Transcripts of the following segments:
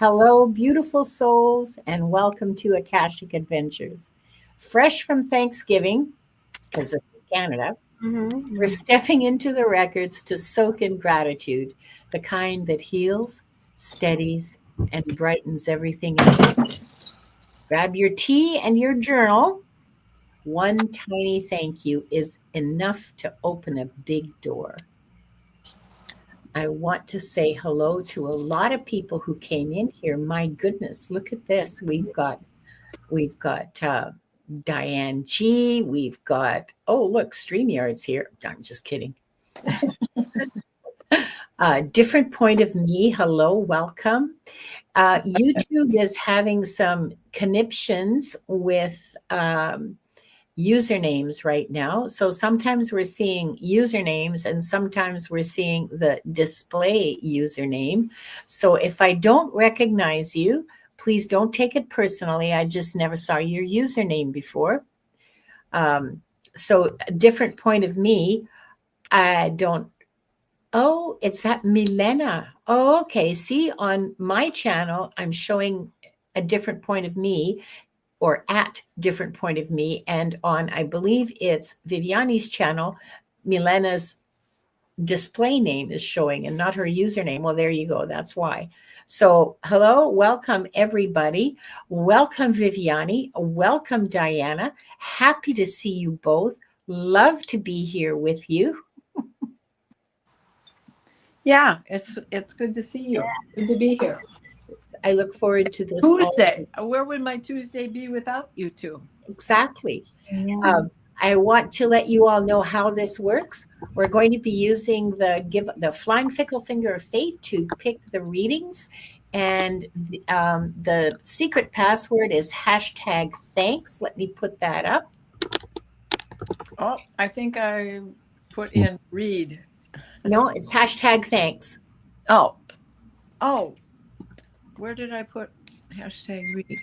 Hello, beautiful souls, and welcome to Akashic Adventures. Fresh from Thanksgiving, because this is Canada, we're stepping into the records to soak in gratitude, the kind that heals, steadies, and brightens everything in. Grab your tea and your journal. One tiny thank you is enough to open a big door. I want to say hello to a lot of people who came in here. My goodness, look at this. We've got Diane G. We've got, oh, look, StreamYard's here. I'm just kidding. Different point of me. Hello, welcome. YouTube is having some conniptions with usernames right now. So sometimes we're seeing usernames and sometimes we're seeing the display username. So if I don't recognize you, please don't take it personally. I just never saw your username before. So a different point of me. I don't. Oh, it's that Milena. Oh, okay. See, on my channel, I'm showing a different point of me, or at different point of me. And on, I believe it's Viviane's channel, Milena's display name is showing and not her username. Well, there you go. That's why. So hello, welcome everybody. Welcome Viviane. Welcome Diana. Happy to see you both. Love to be here with you. Yeah, it's good to see you. Good to be here. I look forward to this. Tuesday. Where would my Tuesday be without you two? Exactly. Yeah. I want to let you all know how this works. We're going to be using the flying fickle finger of fate to pick the readings. And the secret password is #thanks. Let me put that up. Oh, I think I put in read. No, it's #thanks. Oh. Where did I put #read?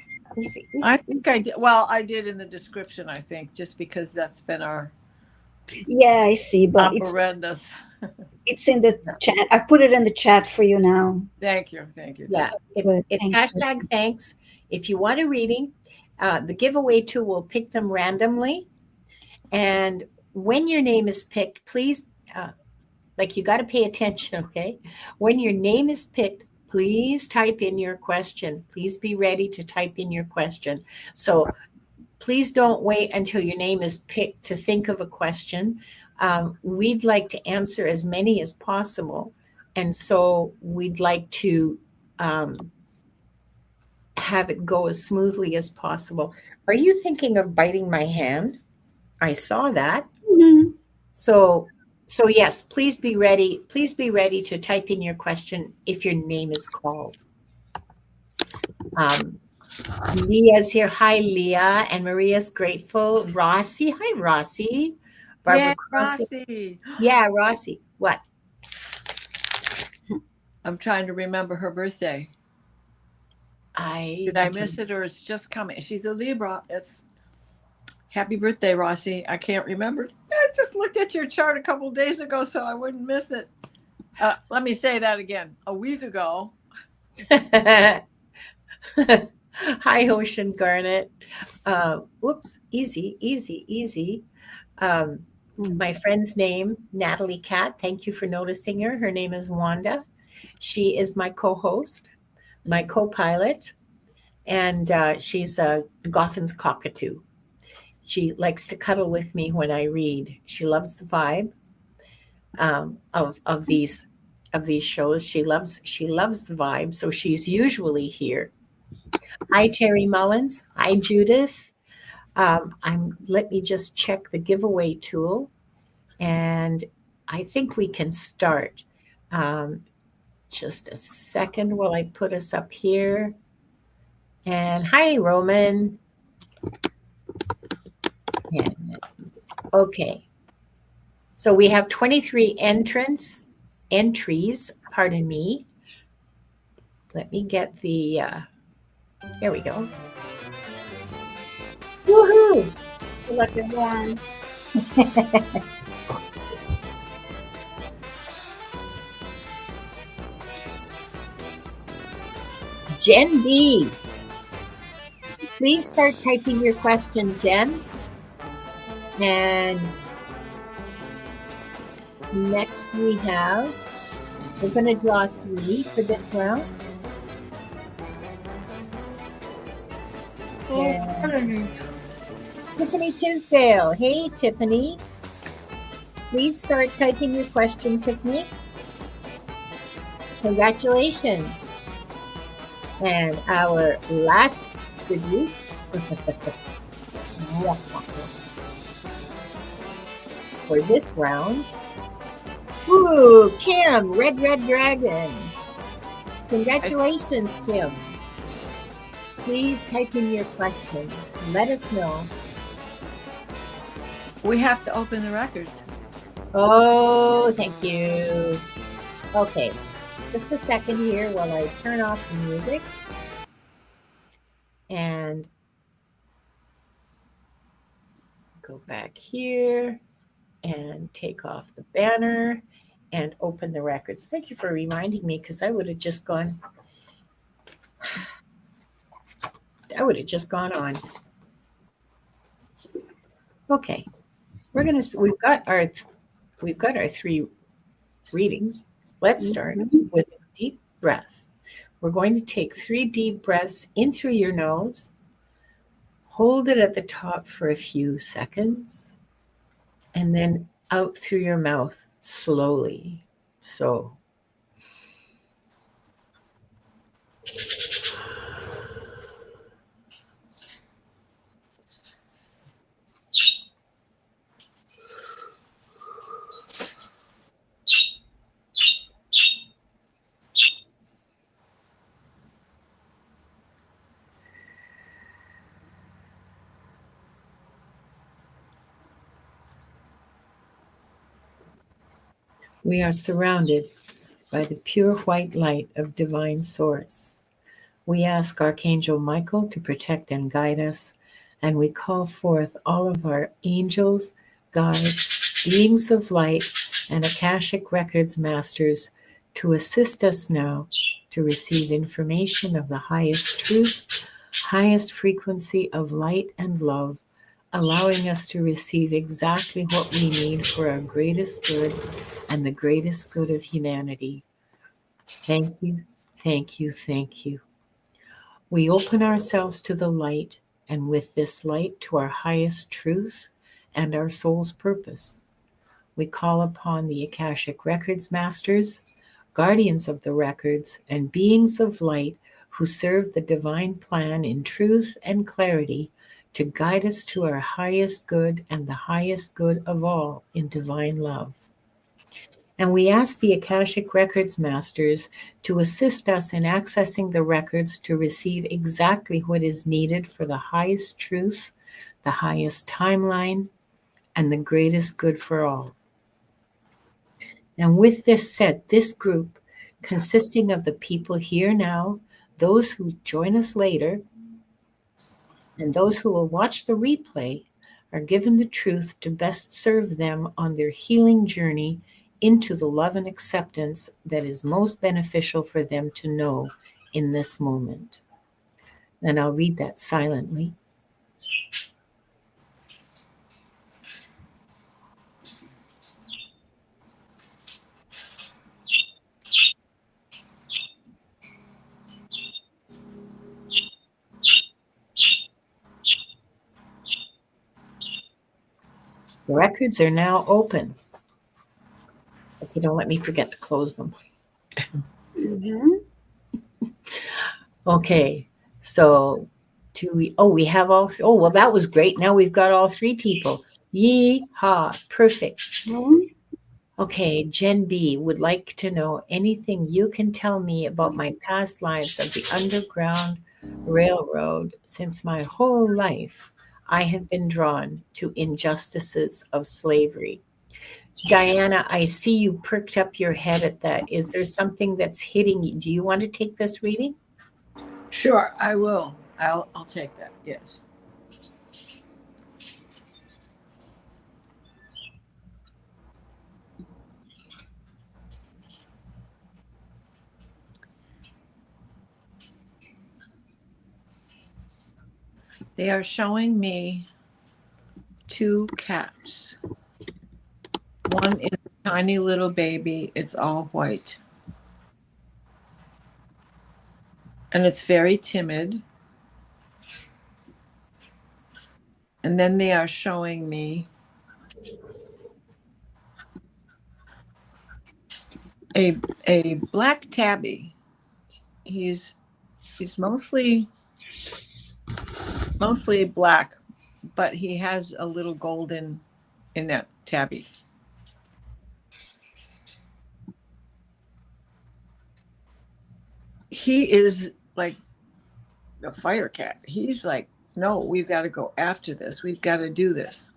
I think I did. Well, I did in the description, I think, just because that's been our. Yeah, I see, but it's in the chat. I put it in the chat for you now. Thank you. Yeah, it's #thanks. If you want a reading, the giveaway tool will pick them randomly. And when your name is picked, please, you got to pay attention, okay? When your name is picked, please type in your question. Please be ready to type in your question. So please don't wait until your name is picked to think of a question. We'd like to answer as many as possible. And so we'd like to have it go as smoothly as possible. Are you thinking of biting my hand? I saw that. Mm-hmm. So yes, please be ready. Please be ready to type in your question if your name is called. Leah's here. Hi, Leah. And Maria's grateful. Rossi. Hi, Rossi. Barbara Rossi. Yeah, Rossi. What? I'm trying to remember her birthday. Did I miss it, or it's just coming? She's a Libra. It's happy birthday, Rossi. I can't remember. I just looked at your chart a couple of days ago, so I wouldn't miss it. Let me say that again. A week ago. Hi, Ocean Garnet. Whoops, easy. My friend's name, Natalie Cat. Thank you for noticing her. Her name is Wanda. She is my co-host, my co-pilot, and she's a Gotham's cockatoo. She likes to cuddle with me when I read. She loves the vibe of these shows. She loves the vibe, so she's usually here. Hi, Terry Mullins. Hi, Judith. Let me just check the giveaway tool, and I think we can start. Just a second while I put us up here. And hi, Roman. Okay. So we have 23 entries, pardon me. Let me get the, here we go. Woohoo! Good luck, everyone. Jen B. Please start typing your question, Jen. And next we're going to draw 3 for this round. And Tiffany Tisdale. Hey, Tiffany. Please start typing your question, Tiffany. Congratulations. And our last tribute for this round. Ooh, Kim, Red Dragon. Congratulations, Kim. Please type in your question. Let us know. We have to open the records. Oh, thank you. Okay, just a second here while I turn off the music and go back here and take off the banner and open the records. Thank you for reminding me, because I would have just gone on. Okay, we've got our 3 readings. Let's start with a deep breath. We're going to take 3 deep breaths in through your nose. Hold it at the top for a few seconds, and then out through your mouth slowly. So we are surrounded by the pure white light of divine source. We ask Archangel Michael to protect and guide us, and we call forth all of our angels, guides, beings of light, and Akashic Records masters to assist us now to receive information of the highest truth, highest frequency of light and love, allowing us to receive exactly what we need for our greatest good and the greatest good of humanity. Thank you, thank you, thank you. We open ourselves to the light, and with this light to our highest truth and our soul's purpose. We call upon the Akashic Records masters, guardians of the records, and beings of light who serve the divine plan in truth and clarity to guide us to our highest good and the highest good of all in divine love. And we ask the Akashic Records masters to assist us in accessing the records to receive exactly what is needed for the highest truth, the highest timeline, and the greatest good for all. And with this said, this group, consisting of the people here now, those who join us later, and those who will watch the replay, are given the truth to best serve them on their healing journey into the love and acceptance that is most beneficial for them to know in this moment. And I'll read that silently. The records are now open. Okay, don't let me forget to close them. Okay, so we have all, well, that was great. Now we've got all 3 people. Yee-haw, perfect. Okay, Jen B would like to know anything you can tell me about my past lives of the Underground Railroad. Since my whole life, I have been drawn to injustices of slavery. Diana, I see you perked up your head at that. Is there something that's hitting you? Do you want to take this reading? Sure, I will. I'll take that. Yes. They are showing me two cats. One is a tiny little baby. It's all white. And it's very timid. And then they are showing me a black tabby. He's mostly black, but he has a little golden in that tabby. He is like a fire cat. He's like, no, we've got to go after this. We've got to do this.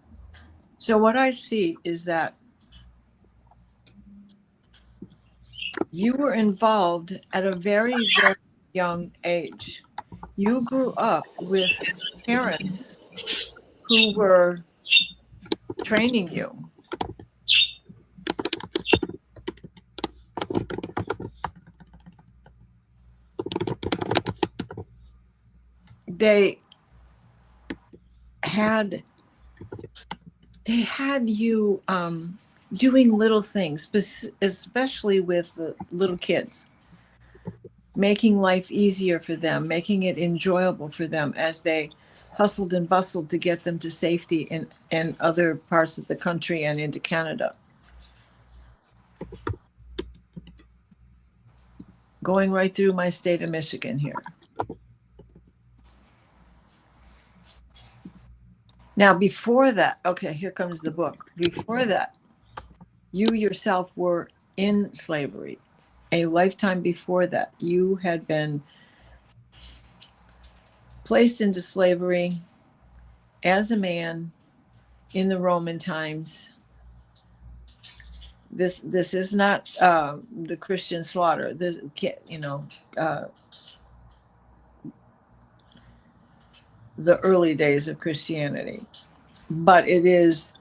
So what I see is that you were involved at a very, very young age. You grew up with parents who were training you. They had you doing little things, especially with the little kids, making life easier for them, making it enjoyable for them as they hustled and bustled to get them to safety in other parts of the country and into Canada. Going right through my state of Michigan here. Now, before that, okay, here comes the book. Before that, you yourself were in slavery. A lifetime before that, you had been placed into slavery as a man in the Roman times. This is not the Christian slaughter. This, the early days of Christianity, but it is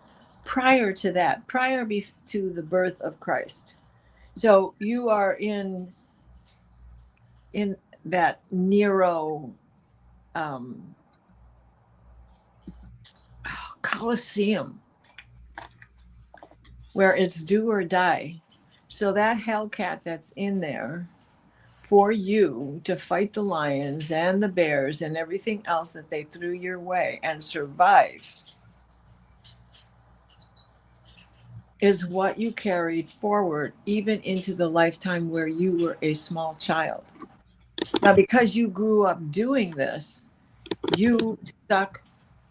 prior to that, prior to the birth of Christ. So you are in that Nero Colosseum, where it's do or die. So that hellcat that's in there for you to fight the lions and the bears and everything else that they threw your way and survive is what you carried forward even into the lifetime where you were a small child. Now, because you grew up doing this, you stuck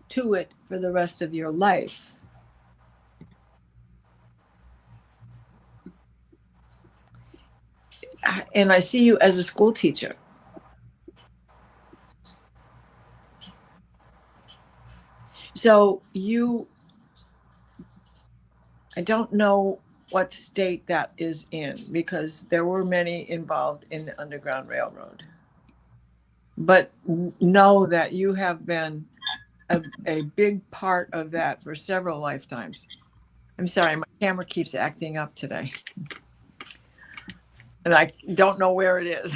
to it for the rest of your life. And I see you as a school teacher. So I don't know what state that is in, because there were many involved in the Underground Railroad. But know that you have been a big part of that for several lifetimes. I'm sorry, my camera keeps acting up today. And I don't know where it is.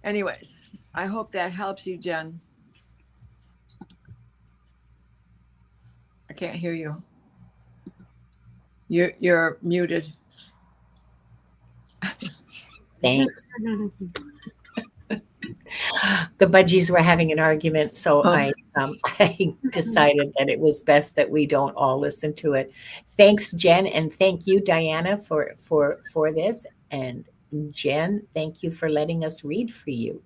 Anyways, I hope that helps you, Jen. I can't hear you. You're muted. Thanks. The budgies were having an argument, so I decided that it was best that we don't all listen to it. Thanks, Jen, and thank you, Diana, for this. And Jen, thank you for letting us read for you.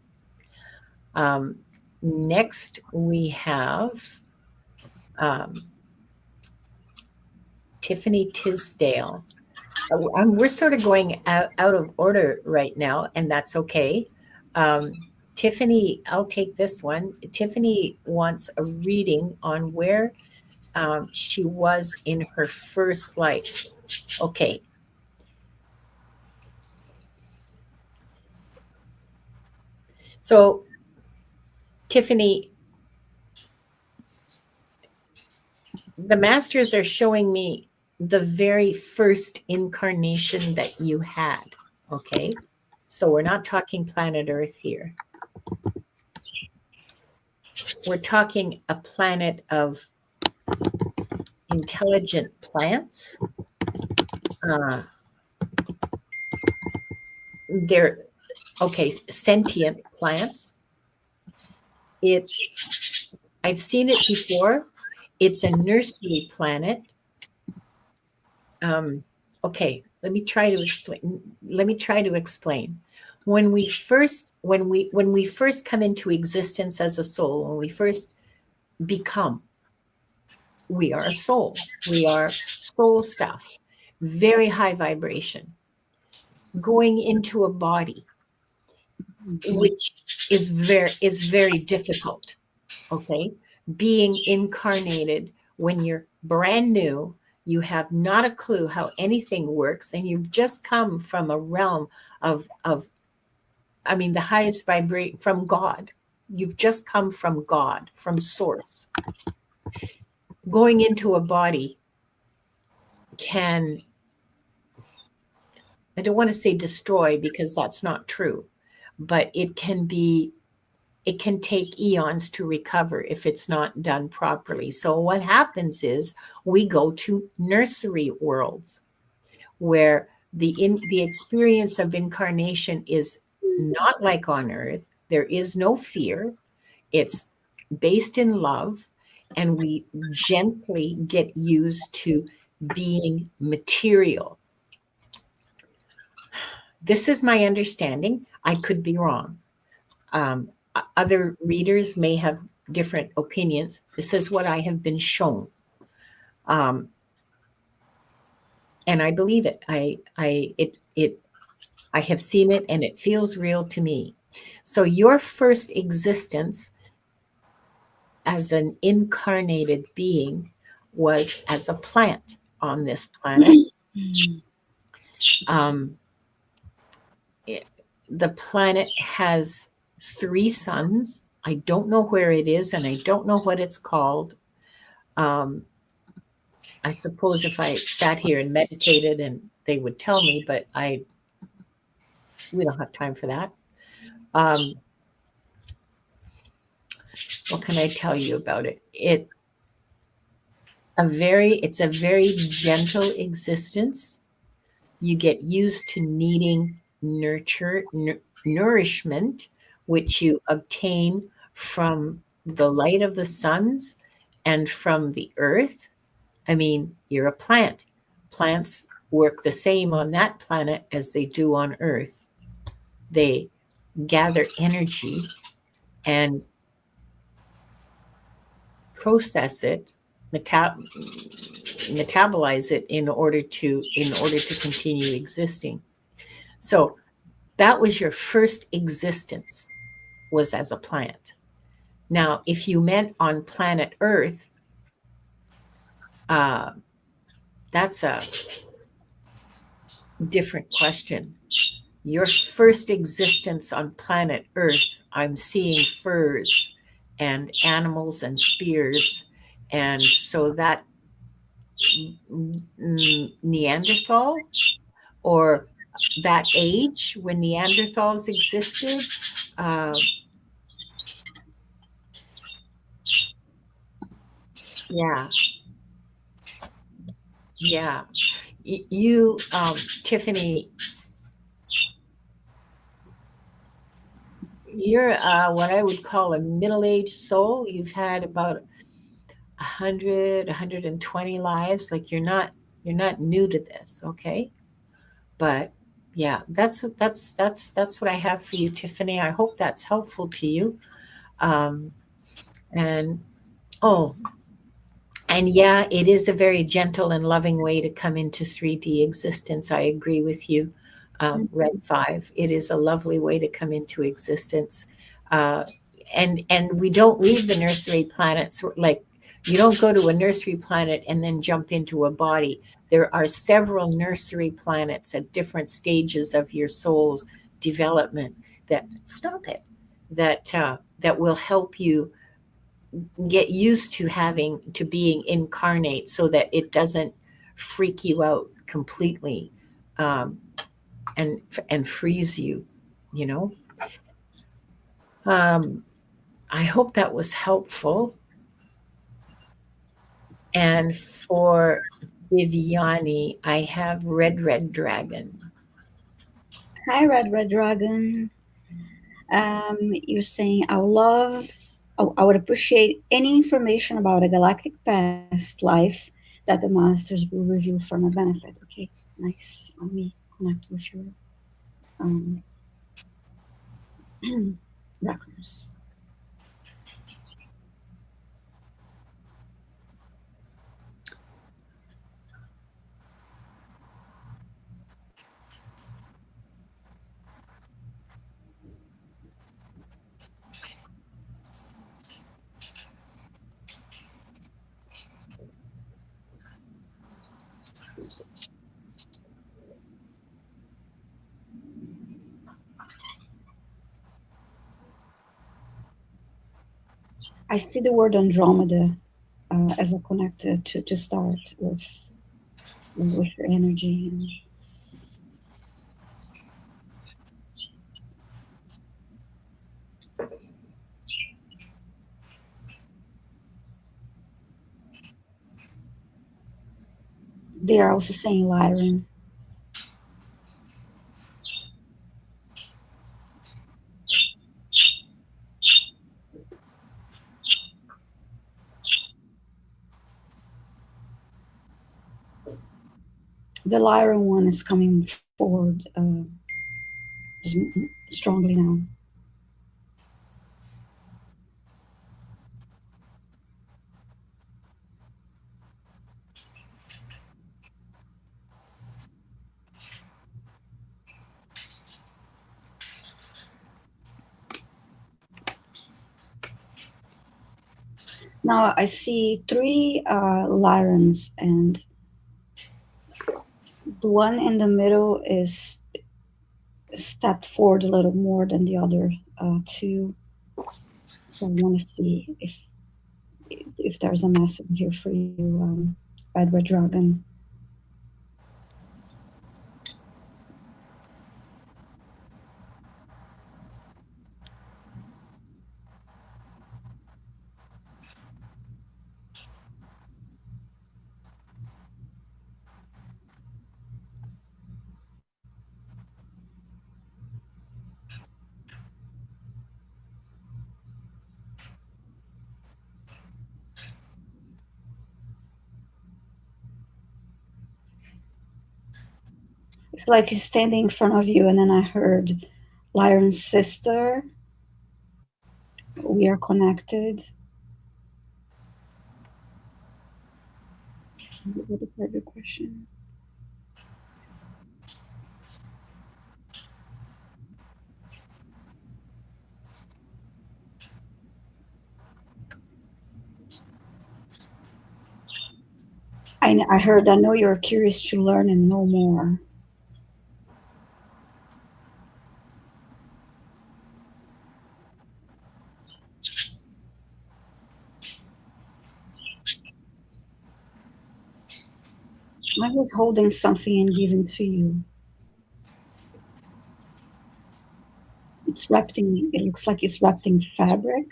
Next, we have Tiffany Tisdale. We're sort of going out of order right now, and that's okay. Tiffany, I'll take this one. Tiffany wants a reading on where she was in her first life. Okay. So, Tiffany, the masters are showing me the very first incarnation that you had. Okay. So we're not talking planet Earth here. we're talking a planet of intelligent plants. They're sentient plants. I've seen it before. It's a nursery planet. Okay, let me try to explain. When we first come into existence as a soul, when we first become, we are a soul. We are soul stuff, very high vibration, going into a body, which is very difficult. Okay, being incarnated when you're brand new, you have not a clue how anything works, and you've just come from a realm of the highest vibrate from God. You've just come from God, from source. Going into a body can, I don't want to say destroy because that's not true, but it can take eons to recover if it's not done properly. So what happens is we go to nursery worlds where the experience of incarnation is not like on earth. There is no fear. It's based in love, and we gently get used to being material. This is my understanding. I could be wrong. Other readers may have different opinions. This is what I have been shown. And I believe it. I have seen it, and it feels real to me. So your first existence as an incarnated being was as a plant on this planet. The planet has 3 suns. I don't know where it is, and I don't know what it's called. I suppose if I sat here and meditated, and they would tell me, but we don't have time for that. What can I tell you about it? It's a very gentle existence. You get used to needing nourishment, which you obtain from the light of the suns and from the earth. I mean, you're a plant. Plants work the same on that planet as they do on Earth. They gather energy and process it, metabolize it in order to continue existing. So that was your first existence, was as a plant. Now, if you meant on planet Earth, that's a different question. Your first existence on planet Earth, I'm seeing furs and animals and spears. And so that Neanderthal, or that age when Neanderthals existed, yeah. You, Tiffany, you're what I would call a middle-aged soul. You've had about 120 lives. Like you're not new to this, okay? But yeah, that's what I have for you, Tiffany. I hope that's helpful to you. And yeah, it is a very gentle and loving way to come into 3D existence. I agree with you. Red 5, it is a lovely way to come into existence. And we don't leave the nursery planets. Like, you don't go to a nursery planet and then jump into a body. There are several nursery planets at different stages of your soul's development that will help you get used to being incarnate, so that it doesn't freak you out completely, and freeze you, you know. I hope that was helpful. And for Viviane, I have Red Dragon. Hi, Red Dragon. You're saying I would appreciate any information about a galactic past life that the masters will reveal for my benefit. Okay, nice. Let me connect with your um, records. I see the word Andromeda as a connector to start with your energy. And they are also saying Lyran. The Lyran one is coming forward strongly now. Now I see three Lyrans, and the one in the middle is stepped forward a little more than the other two. So I want to see if there's a message here for you, Red Dragon. It's like he's standing in front of you, and then I heard Lyran's sister. We are connected. What the perfect question? I heard. I know you're curious to learn and know more. I was holding something and giving to you. It's wrapped in. It looks like it's wrapped in fabric.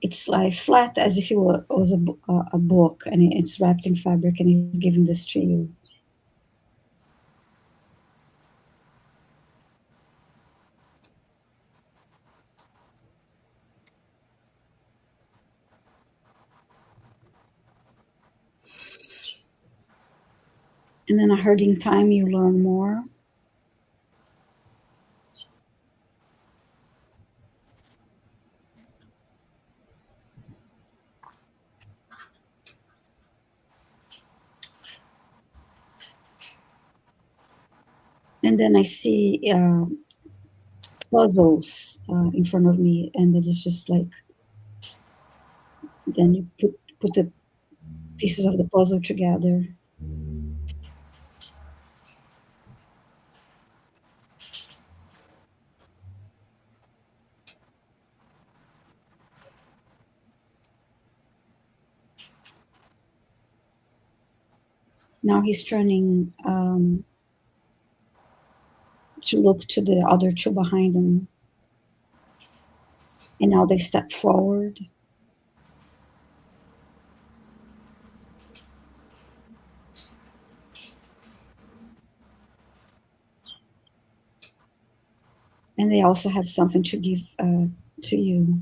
It's like flat as if it was a book, and it's wrapped in fabric, and he's giving this to you. And then I heard in time you learn more. And then I see puzzles in front of me, and it is just like, then you put the pieces of the puzzle together. Now he's turning to look to the other two behind him. And now they step forward. And they also have something to give to you.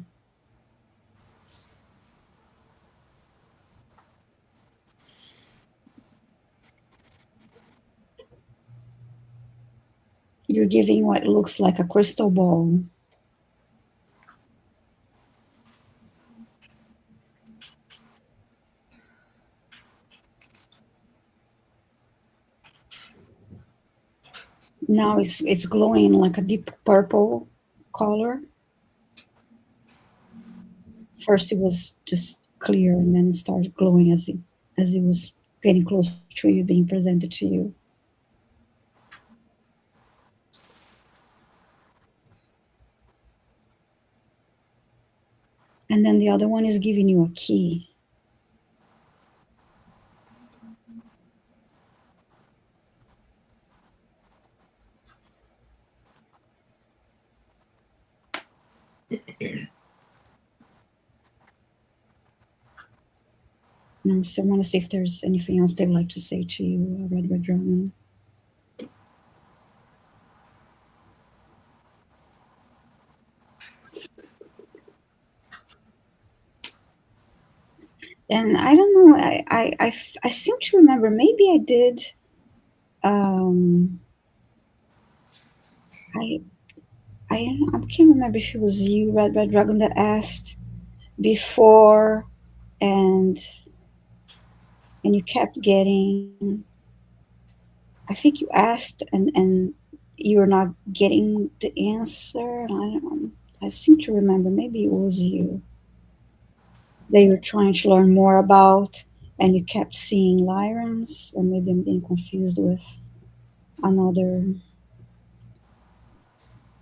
You're giving what looks like a crystal ball. Now it's glowing like a deep purple color. First it was just clear, and then it started glowing as it was getting closer to you, being presented to you. And then the other one is giving you a key. And so I want to see if there's anything else they'd like to say to you, Red Dragon. And I don't know, I seem to remember, maybe I did, I, I can't remember if it was you, Red Dragon, that asked before, and you kept getting, I think you asked and you were not getting the answer. I don't know. I seem to remember, maybe it was you, that you were trying to learn more about, and you kept seeing Lyrans, or maybe I'm being confused with another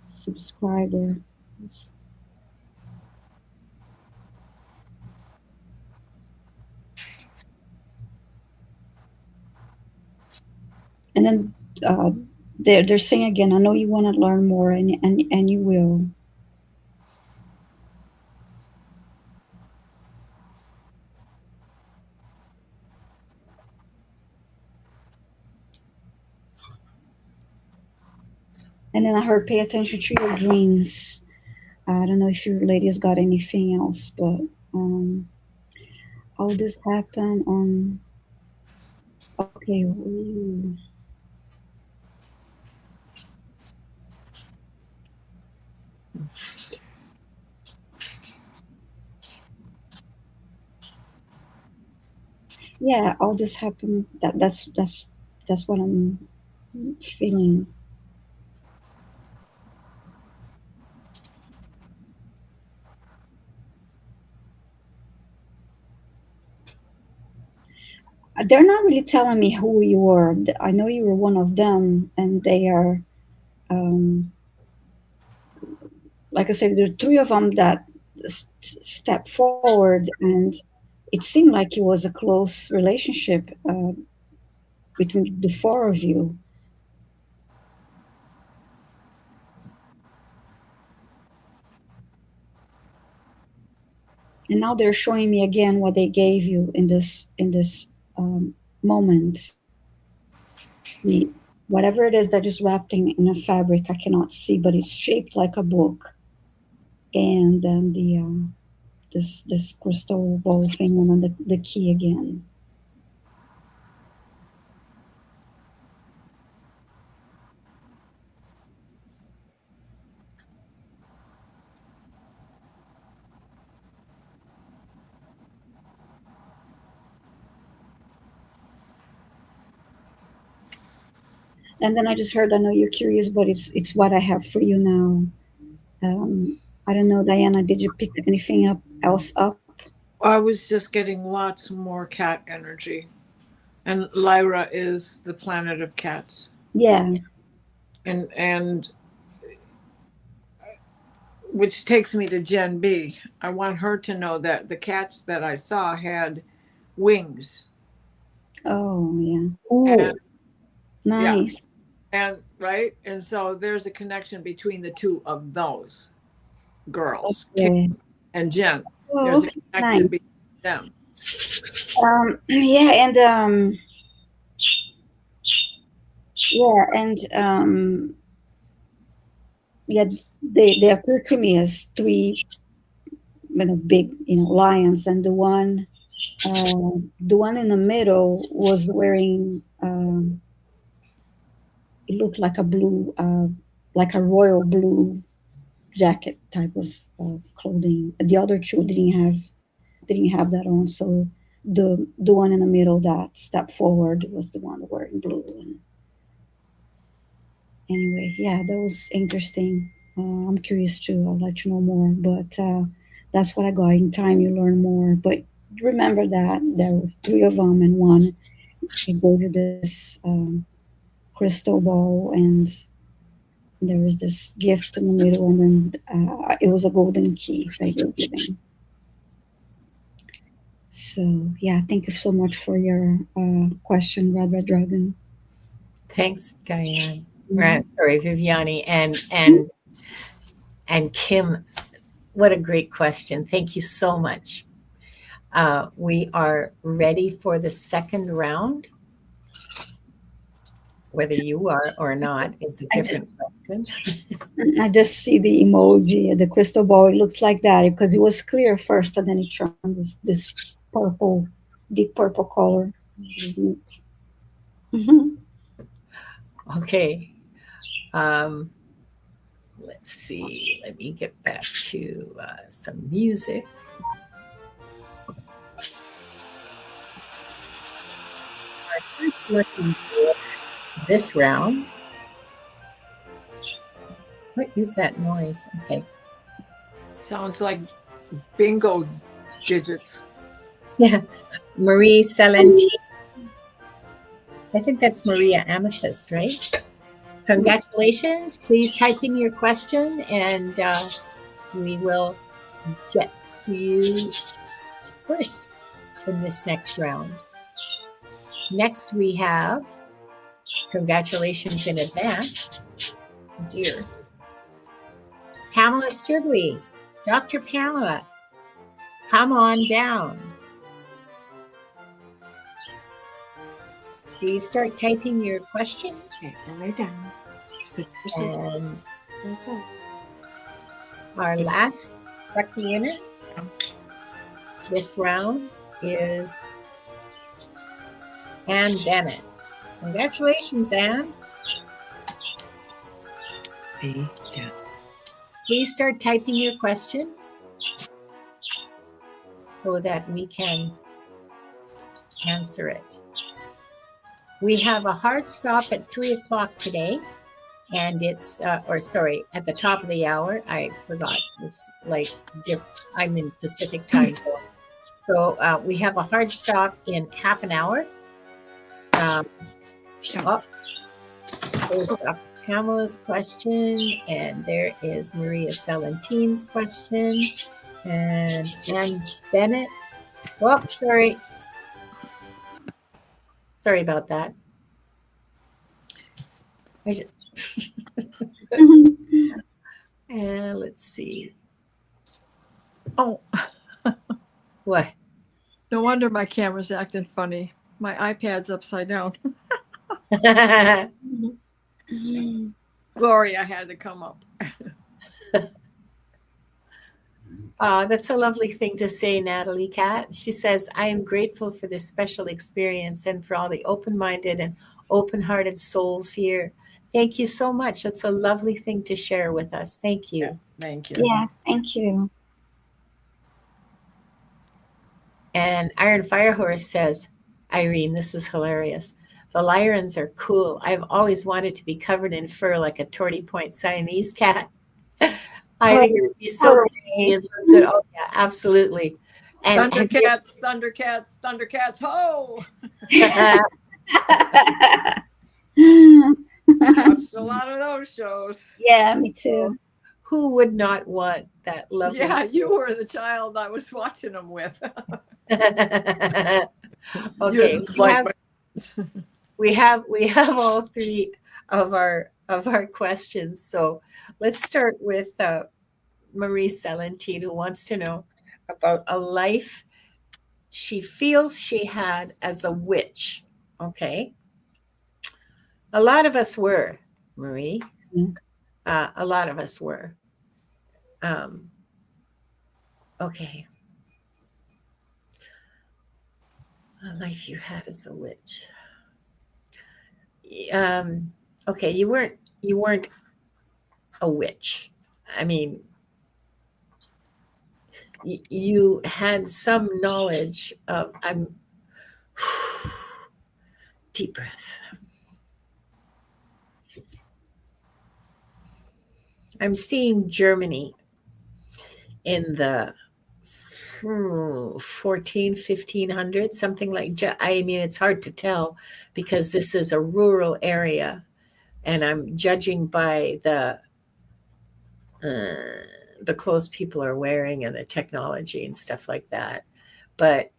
subscriber. And then they're saying again, I know you want to learn more, and you will. And then I heard, pay attention to your dreams. I don't know if your ladies got anything else, but all this happened on. Okay, yeah, all this happened. That's what I'm feeling. They're not really telling me who you were. I know you were one of them, and they are, um, like I said, there are three of them that stepped forward, and it seemed like it was a close relationship between the four of you. And now they're showing me again what they gave you in this moment. Whatever it is that is wrapped in a fabric, I cannot see, but it's shaped like a book. And then this crystal ball thing, and then the key again. And then I just heard, I know you're curious, but it's what I have for you now. I don't know, Diana, did you pick anything else up? I was just getting lots more cat energy. And Lyra is the planet of cats. Yeah. And which takes me to Gen B. I want her to know that the cats that I saw had wings. Oh, yeah. Ooh, And yeah, Nice. and right, and so there's a connection between the two of those girls, Kim Okay. and Jen. Oh, There's a okay. connection between Nice. them. Yeah, and yeah, and yeah, they appear to me as three, big, lions, and the one in the middle was wearing, it looked like a blue, like a royal blue jacket type of clothing. The other two didn't have that on. So the one in the middle that stepped forward was the one wearing blue. And anyway, yeah, that was interesting. I'm curious too. I'll let you know more. But that's what I got. In time, you learn more. But remember that there was three of them, and one it gave you this crystal ball, and there was this gift in the middle, and then it was a golden key that you're giving. So yeah, thank you so much for your question, Red Dragon. thanks, Diane. Mhm. Sorry, Viviane and Kim. What a great question. Thank you so much. We are ready for the second round. Whether you are or not is a I just, different question. I just see the emoji, the crystal ball. It looks like that because it was clear first, and then it turned this purple, deep purple color. Mhm. Okay. Um, let's see. Let me get back to some music. First, looking for this round. What is that noise? Okay. Sounds like bingo digits. Yeah. Marie Celentine. I think that's Maria Amethyst, right? Congratulations. Please type in your question and we will get to you first in this next round. Next, we have congratulations in advance, dear Pamela Studley. Dr. Pamela, come on down. Please start typing your question. Okay, I'll write down. And What's up? our last lucky winner this round is Ann Bennett. Congratulations, Ann. Be down. Please start typing your question so that we can answer it. We have a hard stop at 3 o'clock today, and it's, at the top of the hour. I forgot. It's like, I'm in Pacific time zone. So we have a hard stop in half an hour. There's Pamela's question, and there is Maria Celentine's question, and Ann Bennett. Oh, sorry. Sorry about that. And let's see. Oh, What? no wonder my camera's acting funny. My iPad's upside down. Gloria had to come up. That's a lovely thing to say, Natalie Cat. She says, I am grateful for this special experience and for all the open-minded and open-hearted souls here. Thank you so much. That's a lovely thing to share with us. Thank you. Yeah, thank you. Yes, thank you. And Iron Firehorse says, Irene, this is hilarious. The Lyrans are cool. I've always wanted to be covered in fur like a Torty Point Siamese cat. I think it would be so pretty and look good. Oh, yeah, absolutely. And Thundercats, Thundercats, Thundercats, ho! Watched a lot of those shows. Yeah, me too. Who would not want that lovely? Yeah, you were the child I was watching them with. Okay. You're like We have all three of our questions. So let's start with Marie Celentine, who wants to know about a life she feels she had as a witch. Okay. A lot of us were, Marie. A lot of us were. Um, okay. A life you had as a witch. Um, okay, you weren't a witch. I mean, you had some knowledge of. I'm deep breath. I'm seeing Germany in the 1500, something like. I mean, it's hard to tell because this is a rural area, and I'm judging by the clothes people are wearing and the technology and stuff like that. But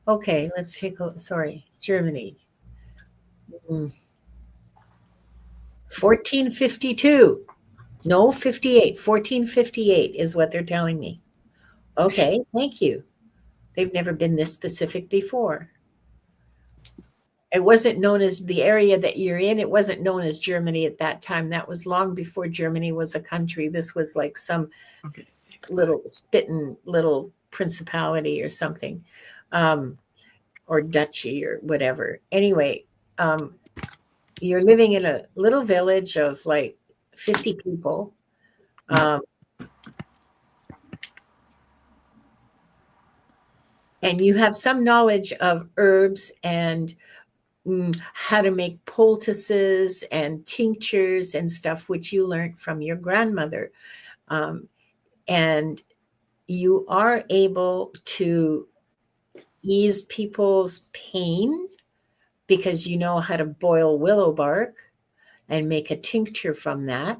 okay, let's take a. Sorry, Germany. 1452. No, 58. 1458 is what they're telling me. Okay, thank you. They've never been this specific before. It wasn't known as the area that you're in. It wasn't known as Germany at that time. That was long before Germany was a country. This was like some little spitting little principality or something, or duchy or whatever. Anyway, you're living in a little village of like 50 people. And you have some knowledge of herbs and how to make poultices and tinctures and stuff, which you learned from your grandmother. And you are able to ease people's pain because you know how to boil willow bark and make a tincture from that.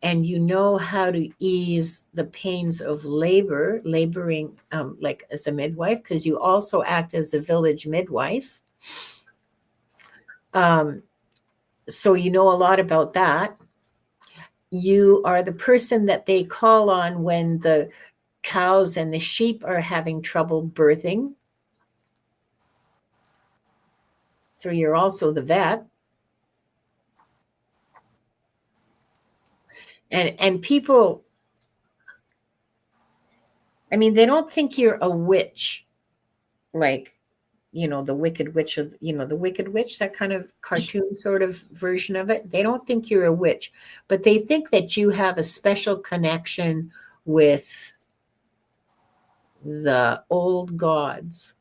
And you know how to ease the pains of laboring like as a midwife, because you also act as a village midwife. So you know a lot about that. You are the person that they call on when the cows and the sheep are having trouble birthing. So you're also the vet. And people, I mean, they don't think you're a witch, like, the Wicked Witch the Wicked Witch, that kind of cartoon sort of version of it. They don't think you're a witch, but they think that you have a special connection with the old gods,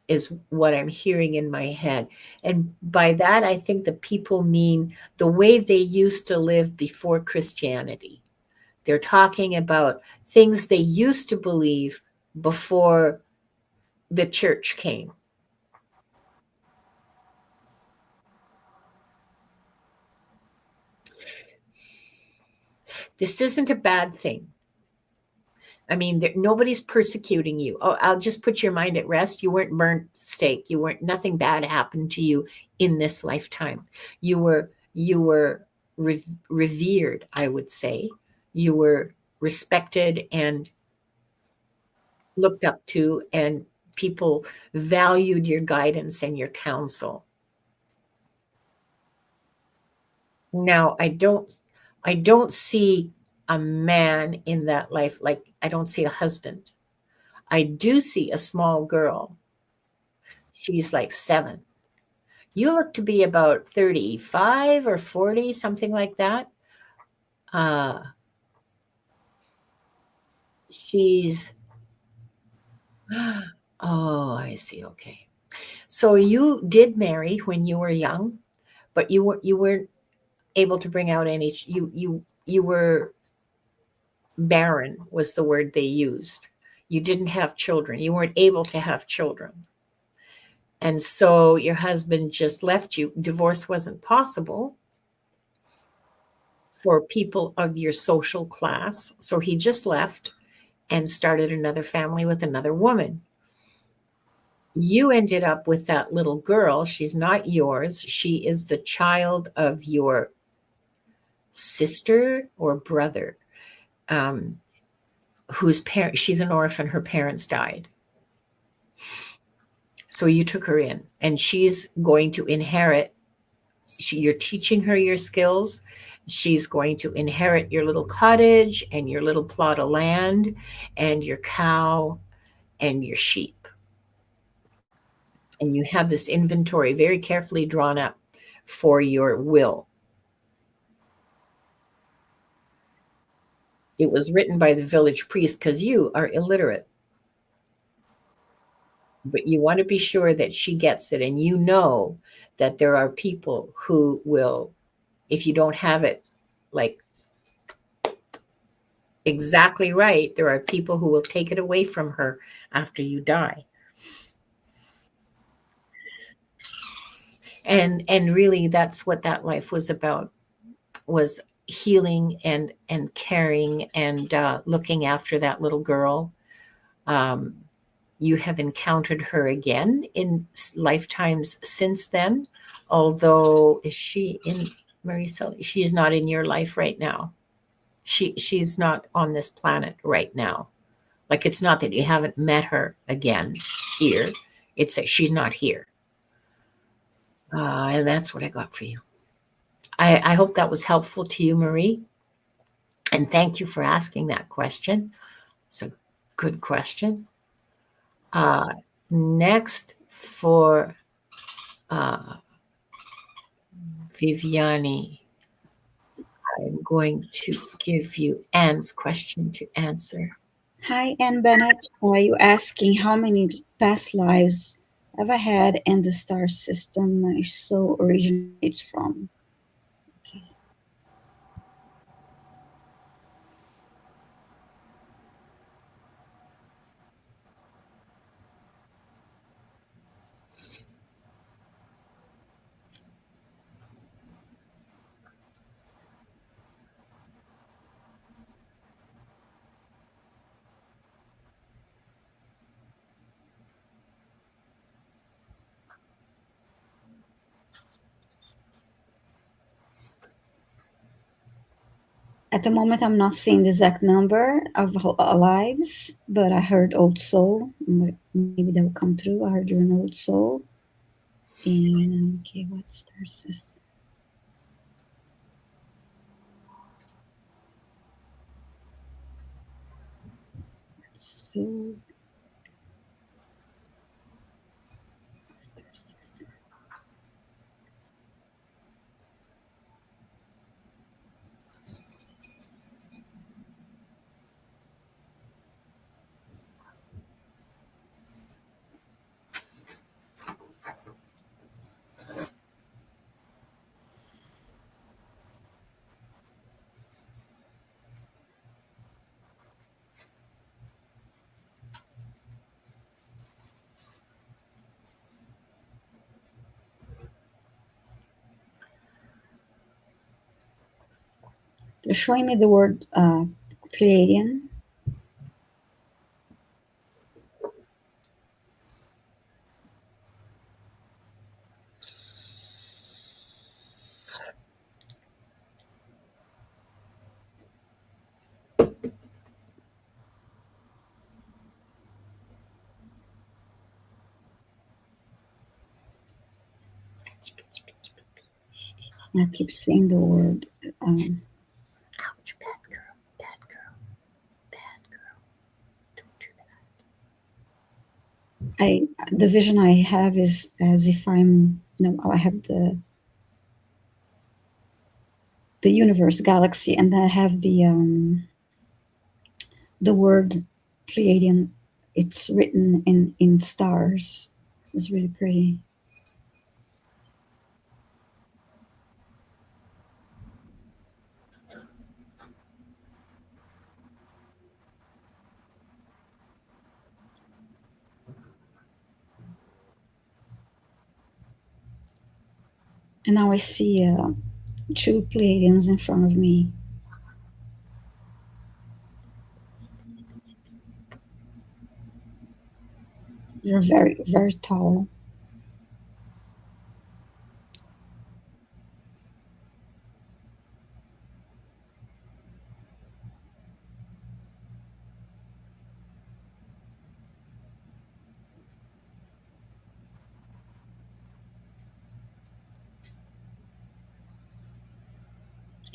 is what I'm hearing in my head. And by that, I think the people mean the way they used to live before Christianity. They're talking about things they used to believe before the church came. This isn't a bad thing. I mean, nobody's persecuting you. Oh, I'll just put your mind at rest. You weren't burnt stake. Nothing bad happened to you in this lifetime. You were revered, I would say. You were respected and looked up to, and people valued your guidance and your counsel. Now, I don't see a man in that life. Like, I don't see a husband. I do see a small girl. She's like 7. You look to be about 35 or 40, something like that. She's, oh, I see. Okay. So you did marry when you were young, but you weren't able to bring out any, you were barren, was the word they used. You didn't have children. You weren't able to have children. And so your husband just left you. Divorce wasn't possible for people of your social class. So he just left and started another family with another woman. You ended up with that little girl. She's not yours. She is the child of your sister or brother, whose parent, she's an orphan. Her parents died. So you took her in, and she's going to inherit. You're teaching her your skills. She's going to inherit your little cottage and your little plot of land and your cow and your sheep. And you have this inventory very carefully drawn up for your will. It was written by the village priest because you are illiterate. But you want to be sure that she gets it. And you know that there are people who will, if you don't have it like exactly right, there are people who will take it away from her after you die. And really that's what that life was about, was healing and caring and looking after that little girl. You have encountered her again in lifetimes since then, although is she in Maricel? She is not in your life right now. She's not on this planet right now. Like, it's not that you haven't met her again here. It's that she's not here. And that's what I got for you. I hope that was helpful to you, Marie. And thank you for asking that question. It's a good question. Next for Viviane, I'm going to give you Anne's question to answer. Hi, Anne Bennett. Are you asking how many past lives have I had and the star system so originates from? Okay. At the moment, I'm not seeing the exact number of lives, but I heard Old Soul. Maybe that will come through. I heard you're an Old Soul. And okay, what star system? So, star system. They're showing me the word Pleiadian. I keep saying the word. Ouch, bad girl, bad girl, bad girl. Don't do that. The vision I have is as if I have the universe, galaxy, and then I have the word Pleiadian. It's written in stars. It's really pretty. And now I see two Pleiadians in front of me. You're very, very tall.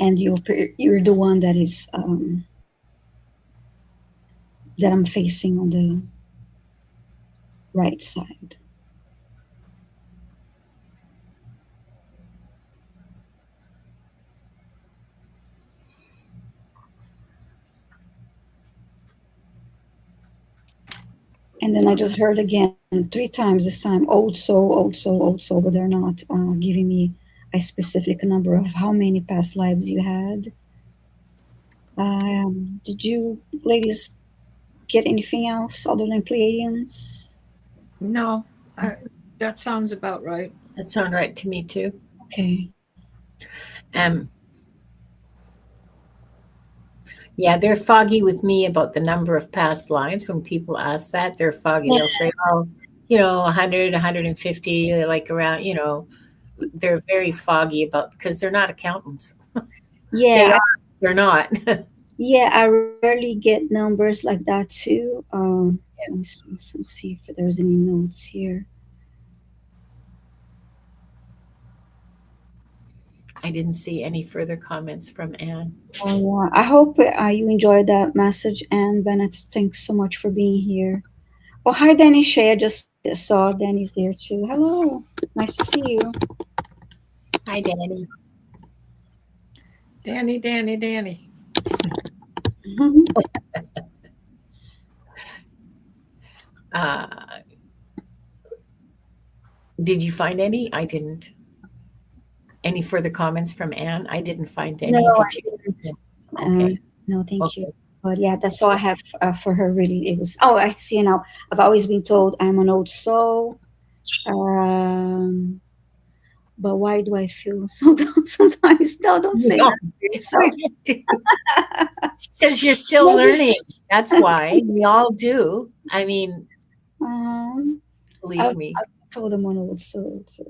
And you're the one that is that I'm facing on the right side. And then I just heard again 3 times this time, old soul, old soul, old soul, but they're not giving me a specific number of how many past lives you had. Did you ladies get anything else other than Pleiadians? No, that sounds about right. That sounds right to me too. Okay. Um, yeah, they're foggy with me about the number of past lives. When people ask that, they're foggy. They'll say, oh, 100, 150, like around, they're very foggy about, because they're not accountants. They Yeah, are, they're not. yeah, I rarely get numbers like that too. Let's see if there's any notes here. I didn't see any further comments from Anne. Oh, yeah. I hope you enjoyed that message, and Bennett, thanks so much for being here. Oh, hi, Danny Shay. I just saw Danny's here too. Hello, nice to see you. Hi, Danny. Danny. Uh, did you find any? I didn't. Any further comments from Anne? I didn't find any. No, I Did you? didn't. Okay. No, thank Okay. you. But yeah, that's all I have for her. Really, it was. Oh, I see now. I've always been told I'm an old soul. But why do I feel so down sometimes? No, don't say No, that. So, because you're still maybe- learning. That's why we all do. I mean, believe me. I told them I'm an old soul. So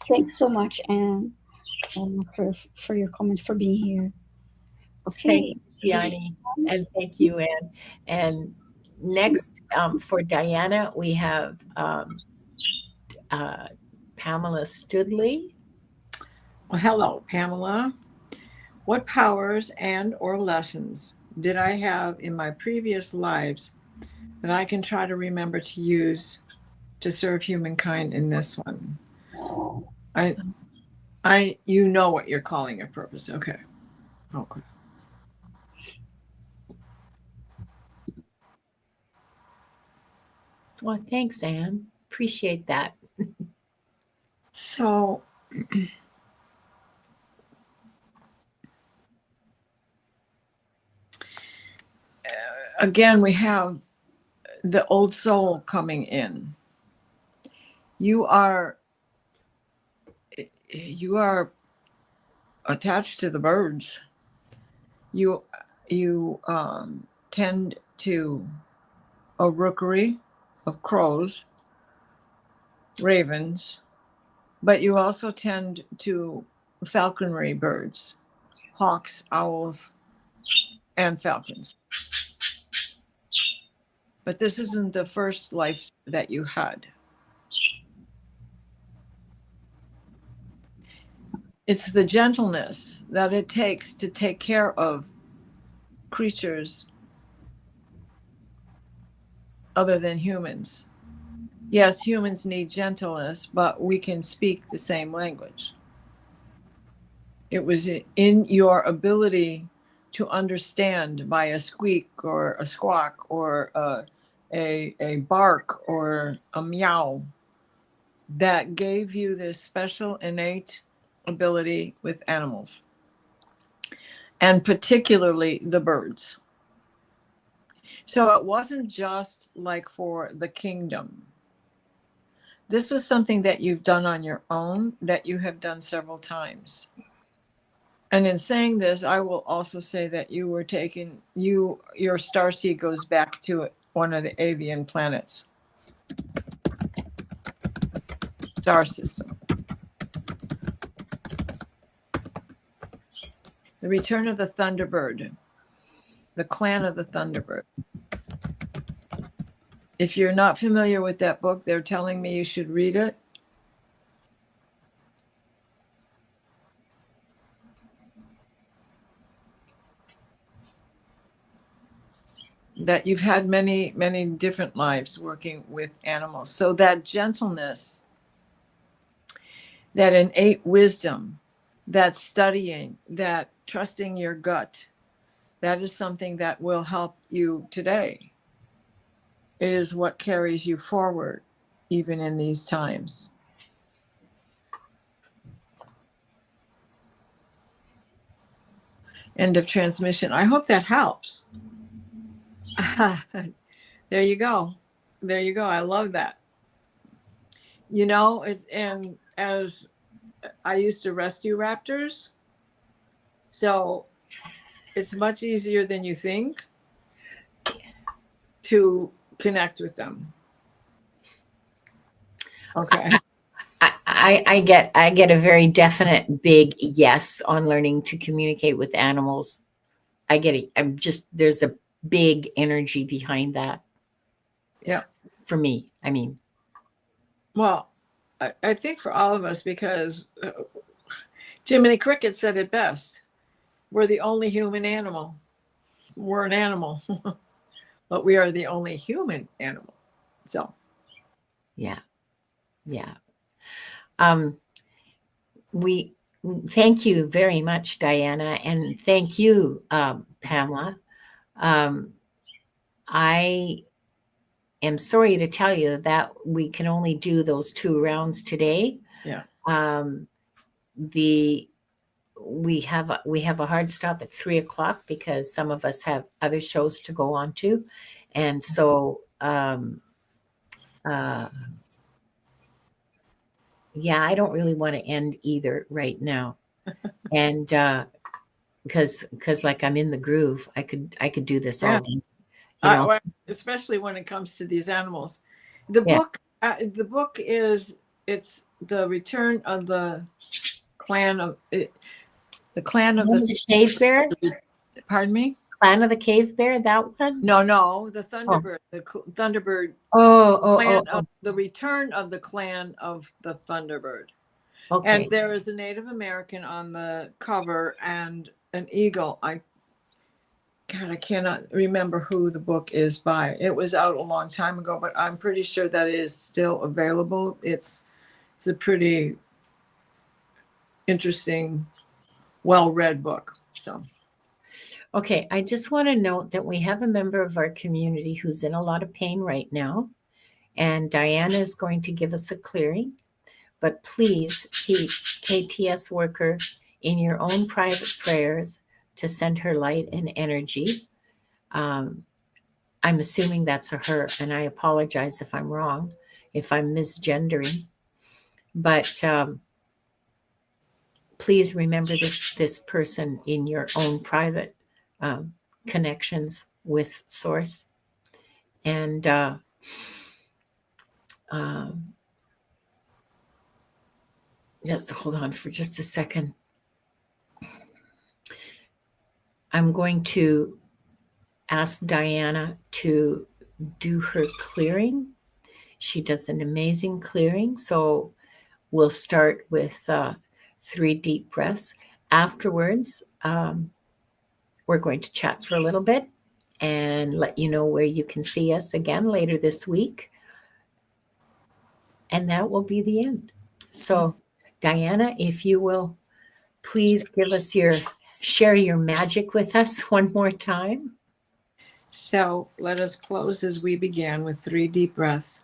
thanks so much, Anne, for your comment, for being here. Okay. Thanks, Viviane, and thank you, Anne. And next, for Diana, we have Pamela Studley. Well, hello, Pamela. What powers and or lessons did I have in my previous lives that I can try to remember to use to serve humankind in this one? You know what you're calling a purpose. Okay. Well, thanks, Anne. Appreciate that. So again, we have the old soul coming in. You are attached to the birds. You tend to a rookery of crows, ravens, but you also tend to falconry birds, hawks, owls, and falcons. But this isn't the first life that you had. It's the gentleness that it takes to take care of creatures other than humans. Yes, humans need gentleness, but we can speak the same language. It was in your ability to understand by a squeak or a squawk or a bark or a meow that gave you this special innate ability with animals, and particularly the birds. So it wasn't just like for the kingdom. This was something that you've done on your own, that you have done several times. And in saying this, I will also say that you were taken, your starseed goes back to one of the avian planets. Star system. The Return of the Thunderbird. The Clan of the Thunderbird. If you're not familiar with that book, they're telling me you should read it. That you've had many, many different lives working with animals. So that gentleness, that innate wisdom, that studying, that trusting your gut, that is something that will help you today. It is what carries you forward, even in these times. End of transmission. I hope that helps. There you go. There you go. I love that. You know, and as I used to rescue raptors, so it's much easier than you think to connect with them. Okay. I get a very definite big yes on learning to communicate with animals. I get it. There's a big energy behind that. Yeah. For me, I mean. Well, I think for all of us, because Jiminy Cricket said it best. We're the only human animal. We're an animal, but we are the only human animal. So. Yeah. We thank you very much, Diana, and thank you, Pamela. I am sorry to tell you that we can only do those 2 rounds today. Yeah. We have a hard stop at 3:00 because some of us have other shows to go on to, and so yeah, I don't really want to end either right now, and because like I'm in the groove, I could do this all day, you know. Well, especially when it comes to these animals. The Yeah. book is it's the return of the clan of the Cave Bear. Pardon me. Clan of the Cave Bear. That one. No, the Thunderbird. The Thunderbird. The return of the clan of the Thunderbird. Okay. And there is a Native American on the cover and an eagle. I cannot remember who the book is by. It was out a long time ago, but I'm pretty sure that is still available. It's a pretty interesting, well-read book. So. Okay, I just want to note that we have a member of our community who's in a lot of pain right now, and Diana is going to give us a clearing. But please keep KTS worker in your own private prayers to send her light and energy. I'm assuming that's a her, and I apologize if I'm wrong, if I'm misgendering. But please remember this person in your own private connections with Source. And just hold on for just a second. I'm going to ask Diana to do her clearing. She does an amazing clearing. So we'll start with 3 deep breaths. Afterwards, we're going to chat for a little bit and let you know where you can see us again later this week. And that will be the end. So, Diana, if you will please share your magic with us one more time. So let us close as we began with 3 deep breaths.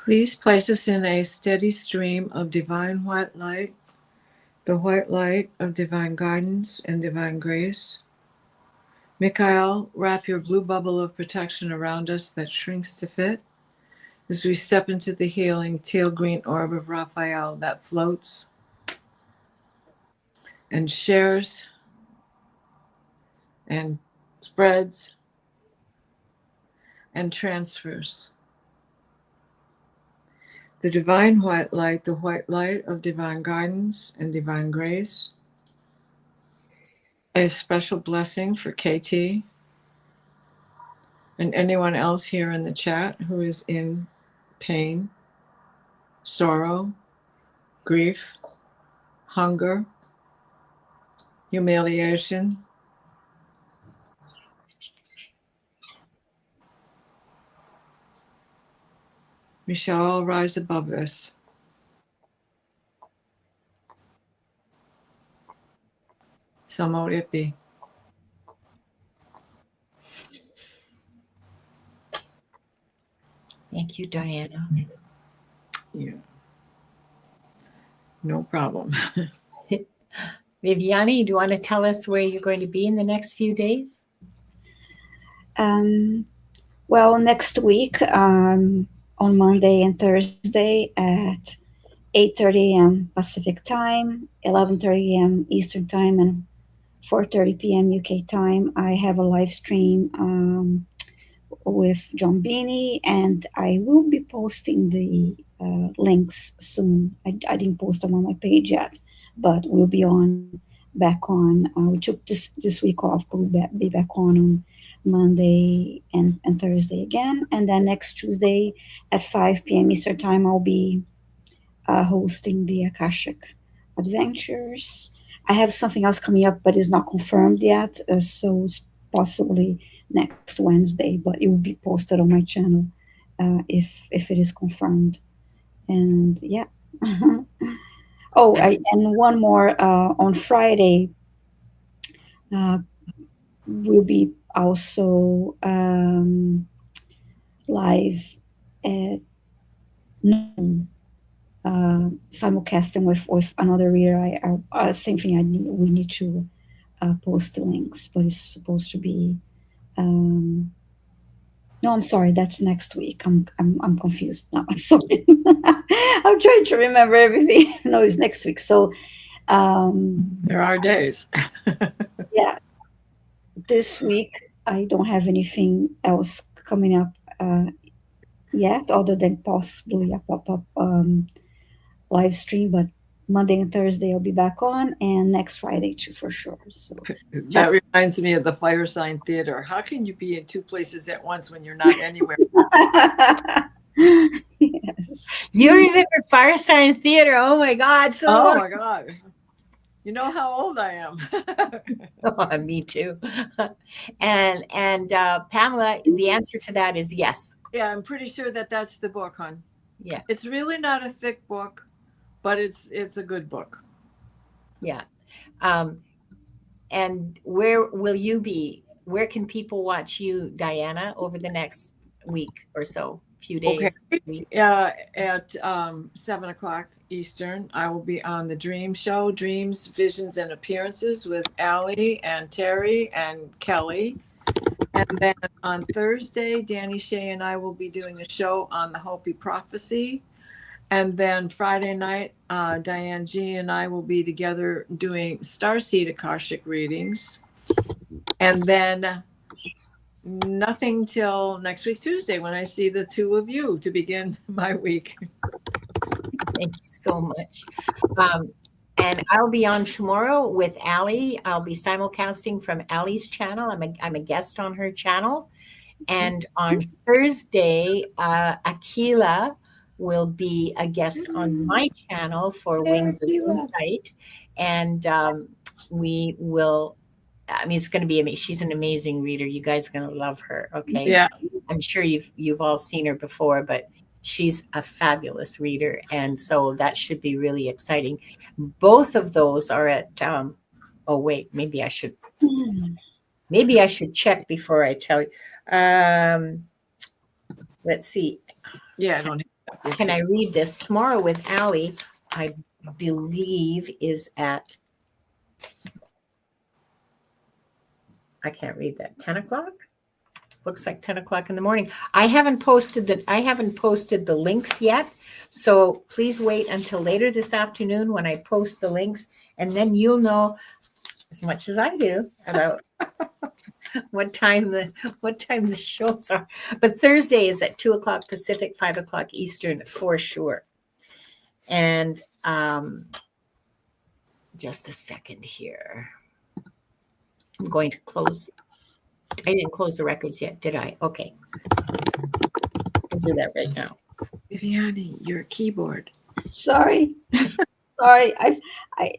Please place us in a steady stream of divine white light the white light of divine guidance and divine grace. Mikhail, wrap your blue bubble of protection around us that shrinks to fit as we step into the healing teal green orb of Raphael that floats and shares and spreads and transfers. The divine white light, the white light of divine guidance and divine grace. A special blessing for KT and anyone else here in the chat who is in pain, sorrow, grief, hunger, humiliation. We shall all rise above this. So mote it be. Thank you, Diana. Yeah. No problem. Viviane, do you want to tell us where you're going to be in the next few days? Well, next week, on Monday and Thursday at 8:30 a.m. Pacific time, 11:30 a.m. Eastern time, and 4:30 p.m. UK time, I have a live stream with John Beanie, and I will be posting the links soon. I didn't post them on my page yet, but we'll be back on. We took this week off, but we'll be back on Monday and Thursday again. And then next Tuesday at 5 p.m. Eastern time, I'll be hosting the Akashic Adventures. I have something else coming up, but it's not confirmed yet, so it's possibly next Wednesday, but it will be posted on my channel if it is confirmed. And yeah. Oh, and one more on Friday. We'll be also live at noon, simulcasting with another reader. Same thing. We need to post the links, but it's supposed to be. No, I'm sorry. That's next week. I'm confused now. I'm sorry. I'm trying to remember everything. No, it's next week. So there are days. Yeah. This week I don't have anything else coming up yet, other than possibly a pop-up live stream. But Monday and Thursday I'll be back on, and next Friday too, for sure. So that reminds me of the Fire Sign Theater. How can you be in two places at once when you're not anywhere? Yes. You remember Fire Sign Theater? Oh my God! Oh my God! You know how old I am. Oh, me too. And Pamela, the answer to that is yes. Yeah, I'm pretty sure that's the book, hon. Yeah, it's really not a thick book, but it's a good book. Yeah. And where will you be? Where can people watch you, Diana, over the next week or so? Few days. Okay. At 7 o'clock Eastern, I will be on the Dream Show, Dreams, Visions, and Appearances with Allie and Terry and Kelly. And then on Thursday, Danny Shea and I will be doing a show on the Hopi Prophecy. And then Friday night, Diane G and I will be together doing Starseed Akashic readings. And then nothing till next week, Tuesday, when I see the two of you to begin my week. Thank you so much. And I'll be on tomorrow with Allie. I'll be simulcasting from Allie's channel. I'm a guest on her channel. And on Thursday, Akila will be a guest on my channel for Wings of Insight. And we will, it's going to be amazing. She's an amazing reader. You guys are going to love her. Okay. Yeah. I'm sure you've all seen her before, but she's a fabulous reader. And so that should be really exciting. Both of those are at, oh wait, maybe I should check before I tell you. Let's see. Yeah, I don't have. Can I read this? Tomorrow with Allie, I believe is at, I can't read that, 10 o'clock? Looks like 10 o'clock in the morning. I haven't posted the links yet. So please wait until later this afternoon when I post the links, and then you'll know as much as I do about what time the shows are. But Thursday is at 2 o'clock Pacific, 5 o'clock Eastern for sure. And just a second here. I'm going to close. I didn't close the records yet, did I? Okay. I'll do that right now. Viviane, your keyboard. Sorry. Sorry. I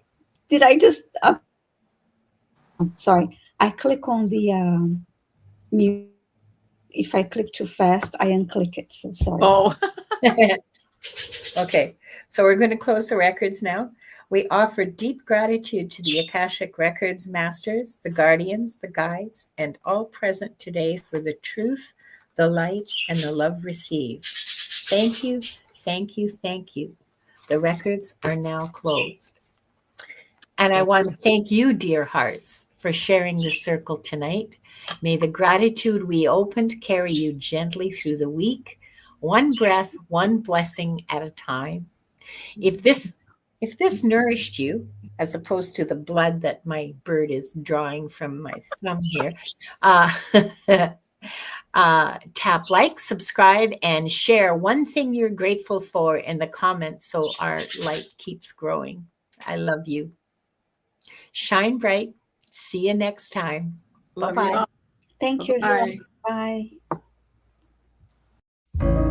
did I just sorry. I click on the mute. If I click too fast, I unclick it. So sorry. Oh, Okay, so we're going to close the records now. We offer deep gratitude to the Akashic Records masters, the guardians, the guides, and all present today for the truth, the light, and the love received. Thank you, thank you, thank you. The records are now closed. And I want to thank you, dear hearts, for sharing this circle tonight. May the gratitude we opened carry you gently through the week, one breath, one blessing at a time. If this nourished you, as opposed to the blood that my bird is drawing from my thumb here, tap like, subscribe, and share one thing you're grateful for in the comments so our light keeps growing. I love you. Shine bright. See you next time. love Bye-bye. you all. Thank you. Bye. Bye.